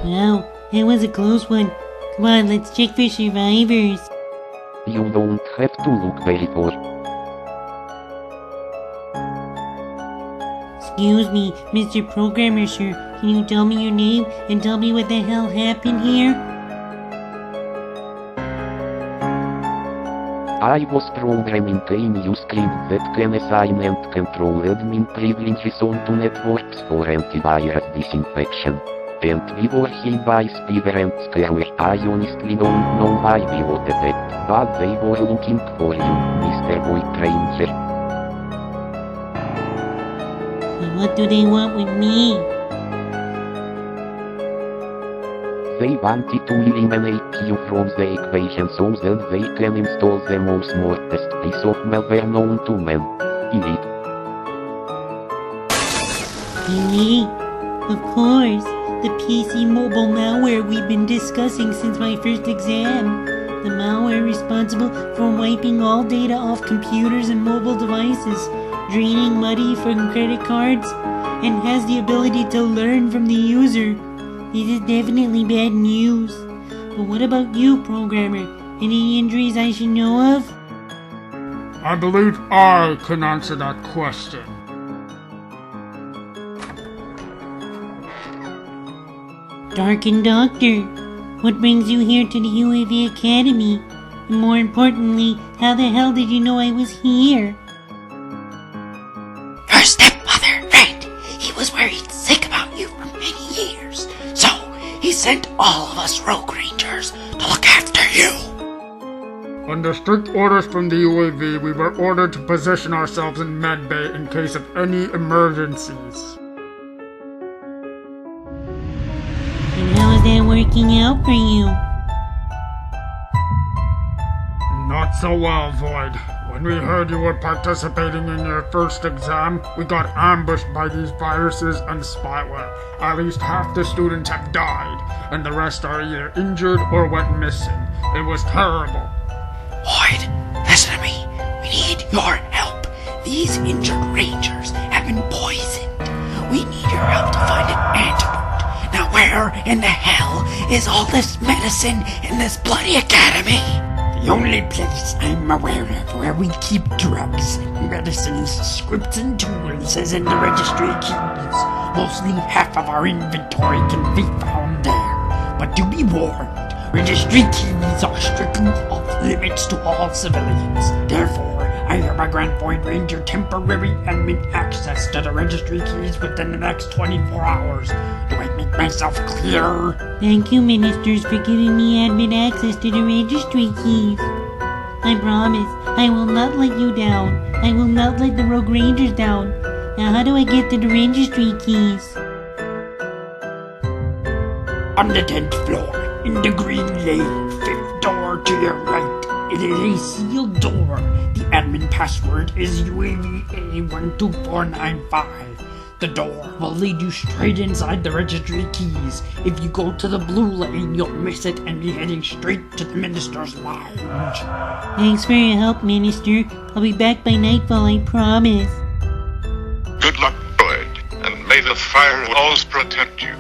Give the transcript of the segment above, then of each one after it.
Wow, that was a close one. Come on, let's check for survivors. You don't have to look very far. Excuse me, Mr. Programmer, sir. Can you tell me your name and tell me what the hell happened here? I was programming a new script that can assign and control admin privileges onto networks for antivirus disinfection. And we were hit by spyware and scareware. I honestly don't know why we were attacked, but they were looking for you, Mr. Webroot. What do they want with me? They wanted to eliminate you from the equation so that they can install the most smartest piece of malware known to man. Elite. Elite? Of course. The PC mobile malware we've been discussing since my first exam. The malware responsible for wiping all data off computers and mobile devices, draining money from credit cards, and has the ability to learn from the user. This is definitely bad news. But what about you, programmer? Any injuries I should know of? I believe I can answer that question. Darkin Doctor, what brings you here to the UAV Academy? And more importantly, how the hell did you know I was here? Your stepmother, right? He was worried sick about you for many years. So, he sent all of us Rogue Rangers to look after you. Under strict orders from the UAV, we were ordered to position ourselves in medbay in case of any emergencies. And how is that working out for you? Not so well, Void. When we heard you were participating in your first exam, we got ambushed by these viruses and spyware. At least half the students have died, and the rest are either injured or went missing. It was terrible. Void, listen to me. We need your help. These injured Rangers have been poisoned. We need your help to find an antidote. Now where in the hell is all this medicine in this bloody academy? The only place I'm aware of where we keep drugs, medicines, scripts, and tools is in the registry keys. Mostly half of our inventory can be found there. But do be warned, registry keys are strictly off limits to all civilians. Therefore, I hereby grant Void Ranger temporary admin access to the registry keys within the next 24 hours. Do I make myself clear? Thank you, ministers, for giving me admin access to the registry keys. I promise, I will not let you down. I will not let the Rogue Rangers down. Now how do I get to the registry keys? On the 10th floor, in the green lane, 5th door to your right. It is a sealed door. The admin password is UAVA12495. The door will lead you straight inside the registry keys. If you go to the blue lane, you'll miss it and be heading straight to the Minister's lounge. Thanks for your help, Minister. I'll be back by nightfall, I promise. Good luck, Void, and may the firewalls protect you.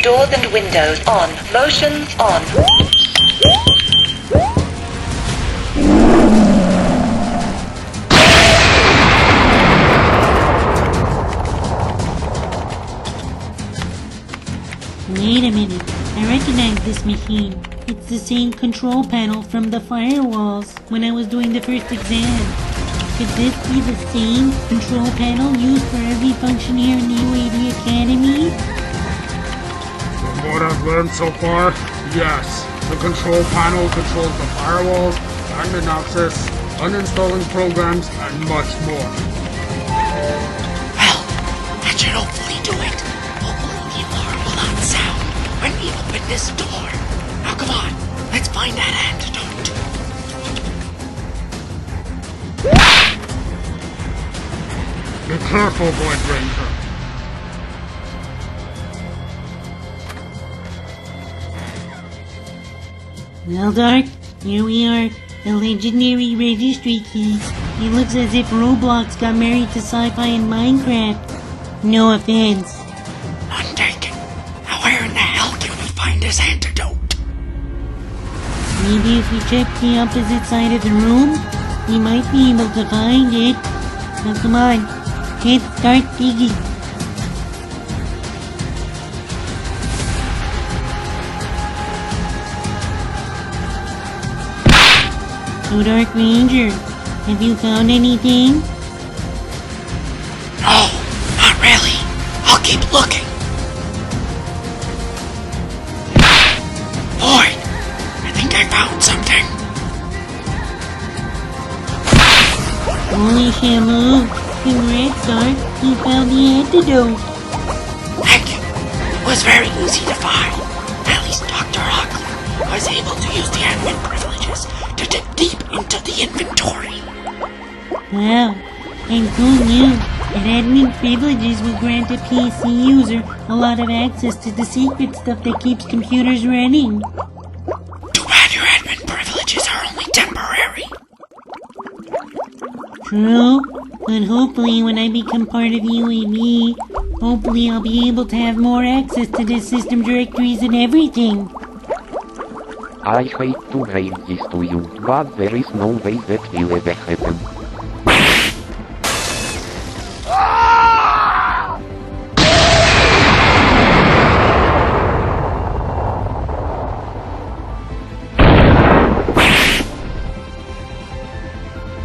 Doors and windows on. Motions on. Wait a minute. I recognize this machine. It's the same control panel from the firewalls when I was doing the first exam. Could this be the same control panel used for every function here in the UAV Academy? From what I've learned so far, yes. The control panel controls the firewalls, the admin access, uninstalling programs, and much more. Well, that should hopefully do it. Hopefully the alarm will not sound when we open this door. Now come on, let's find that antidote. Be careful, Void Ranger. Well, Dark, here we are. The legendary registry key. It looks as if Roblox got married to sci-fi and Minecraft. No offense. None taken. Now where in the hell can we find this antidote? Maybe if we check the opposite side of the room, we might be able to find it. Now come on, let's start digging. So Dark Ranger, have you found anything? No, not really. I'll keep looking. Boy, I think I found something. Holy Shamu, congrats Dark, you found the antidote. Thank you. It was very easy to find. At least Dr. Hockley was able to use the admin privileges to dig deep into the inventory. Wow, and who knew that admin privileges will grant a PC user a lot of access to the secret stuff that keeps computers running? Too bad your admin privileges are only temporary. True, but hopefully when I become part of UAV, hopefully I'll be able to have more access to the system directories and everything. I hate to break this to you, but there is no way that will ever happen.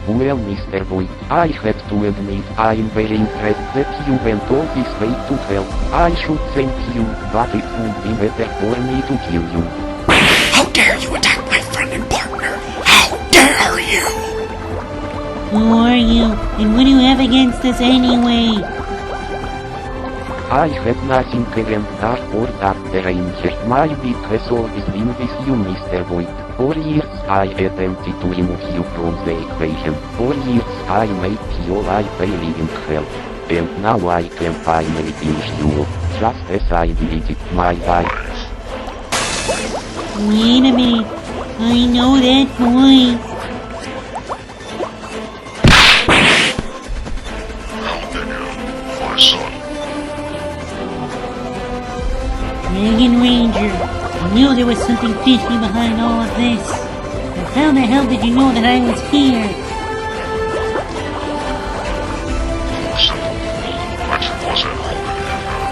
Well, Mr. Boyd, I have to admit I'm very impressed that you went all this way to help. I should thank you, but it would be better for me to kill you. How dare you attack my friend and partner? How dare you? Who are you, and what do you have against us anyway? I have nothing against Dark or Dark Ranger. My big has always been with you, Mr. Boyd. For years I attempted to remove you from the equation. For years I made your life a living hell. And now I can finally finish you, just as I deleted my life. Wait a minute, I know that voice. My son. Dragon Ranger, I knew there was something fishy behind all of this. But how the hell did you know that I was here? I was at home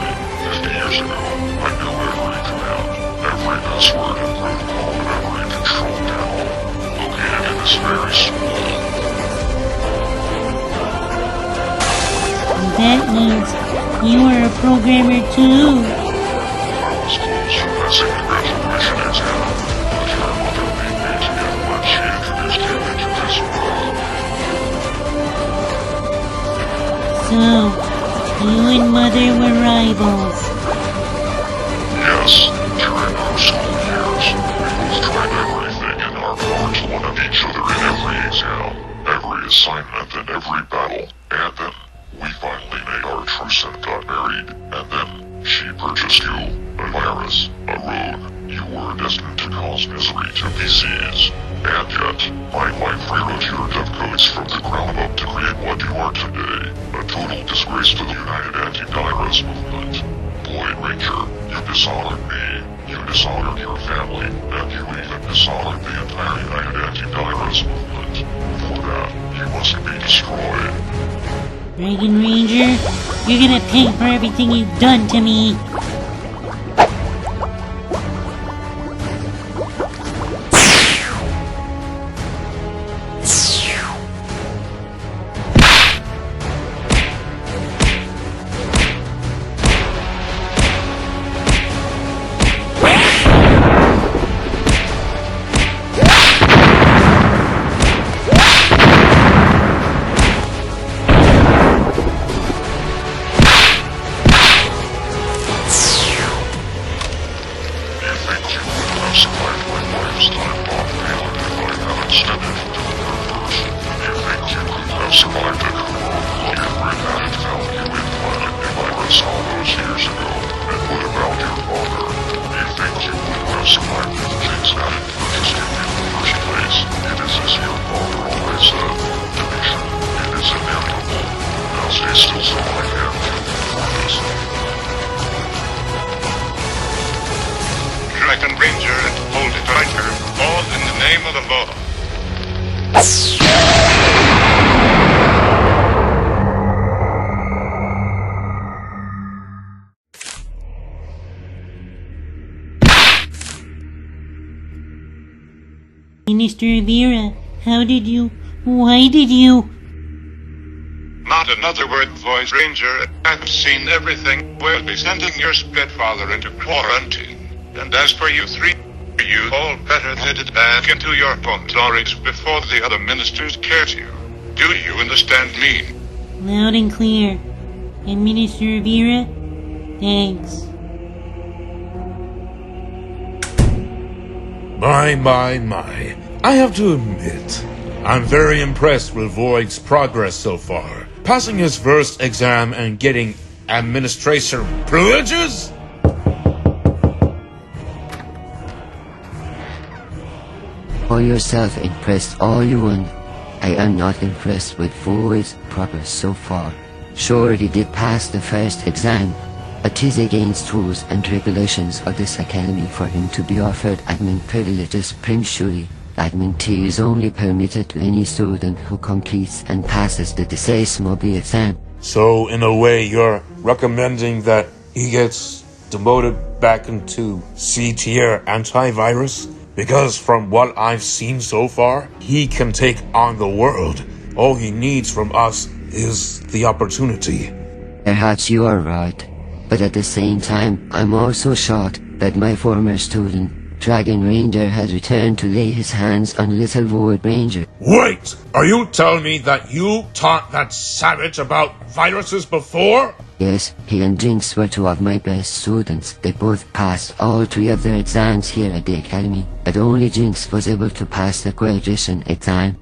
in 50 years ago. I knew every command, every password and protocol, and every control panel located in this very school. That means you were a programmer too. I was close for passing the graduation exam, but your mother made me to get when she introduced him into this world. So, you and Mother were rivals. Yes, during our school years, we both tried everything in our power to one of each other in every exam, every assignment, and every battle. And then, we finally made our truce and got married. And then, she purchased you, a virus, a rune. You were destined to cause misery to PCs. And yet, my wife rewrote your dev codes from the ground up to create what you are today. A total disgrace to the United Anti-Virus movement. Void Ranger, you dishonored me, you dishonored your family, and you even dishonored the entire United Anti-Virus movement. For that, you must be destroyed. Dragon Ranger, you're gonna pay for everything you've done to me. Minister Vera, why did you? Not another word, Void Ranger. I've seen everything. We'll be sending your Spitfather into quarantine. And as for you three, you all better headed back into your dormitories before the other ministers catch you. Do you understand me? Loud and clear. And Minister Vera, thanks. My. I have to admit, I'm very impressed with Void's progress so far. Passing his first exam and getting administrator privileges? Call yourself impressed all you want. I am not impressed with Void's progress so far. Sure, he did pass the first exam, but it is against rules and regulations of this academy for him to be offered admin privileges prematurely. Admin T is only permitted to any student who completes and passes the DSAIS-MOBI exam. So, in a way, you're recommending that he gets demoted back into C-tier antivirus? Because from what I've seen so far, he can take on the world. All he needs from us is the opportunity. Perhaps you are right, but at the same time, I'm also shocked that my former student, Dragon Ranger, has returned to lay his hands on little Void Ranger. Wait! Are you telling me that you taught that savage about viruses before? Yes, he and Jinx were two of my best students. They both passed all three of their exams here at the academy, but only Jinx was able to pass the graduation exam.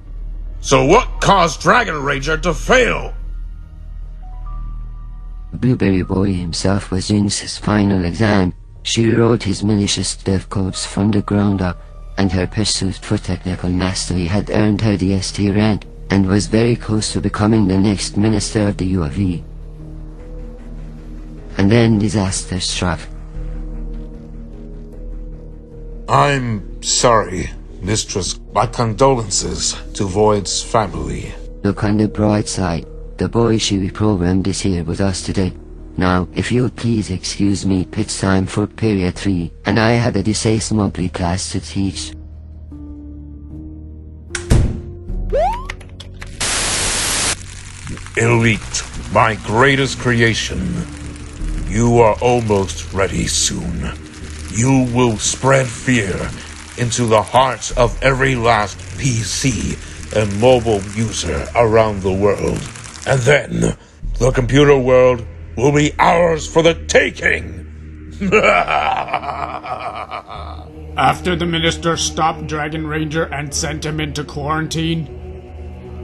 So what caused Dragon Ranger to fail? Blueberry Boy himself was Jinx's final exam. She wrote his malicious dev codes from the ground up, and her pursuit for technical mastery had earned her the ST rank, and was very close to becoming the next minister of the UAV. And then disaster struck. I'm sorry, Mistress. My condolences to Void's family. Look on the bright side. The boy she reprogrammed is here with us today. Now, if you'll please excuse me, it's time for period 3, and I have a DSAIS-MOBI class to teach. Elite, my greatest creation. You are almost ready soon. You will spread fear into the hearts of every last PC and mobile user around the world. And then, the computer world will be ours for the taking! After the minister stopped Dragon Ranger and sent him into quarantine,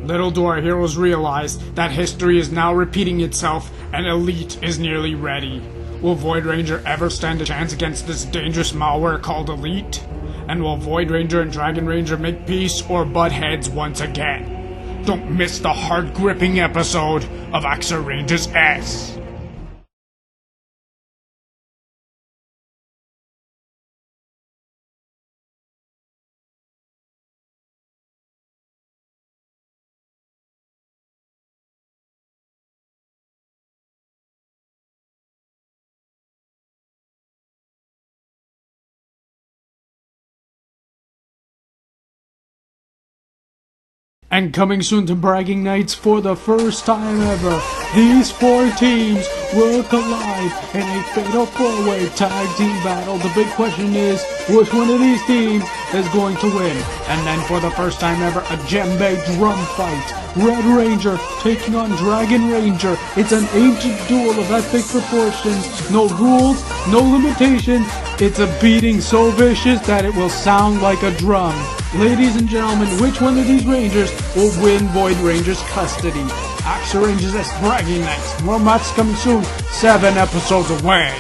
little do our heroes realize that history is now repeating itself and Elite is nearly ready. Will Void Ranger ever stand a chance against this dangerous malware called Elite? And will Void Ranger and Dragon Ranger make peace or butt heads once again? Don't miss the heart-gripping episode of Axer Ranger's S. And coming soon to Bragging Nights for the first time ever, these 4 teams will collide in a fatal 4-way tag team battle. The big question is, which one of these teams is going to win? And then for the first time ever, a djembe drum fight. Red Ranger taking on Dragon Ranger. It's an ancient duel of epic proportions. No rules, no limitations. It's a beating so vicious that it will sound like a drum. Ladies and gentlemen, which one of these Rangers will win Void Ranger's custody? Axer Rangers S Bragging Nights. More matches coming soon. 7 episodes away.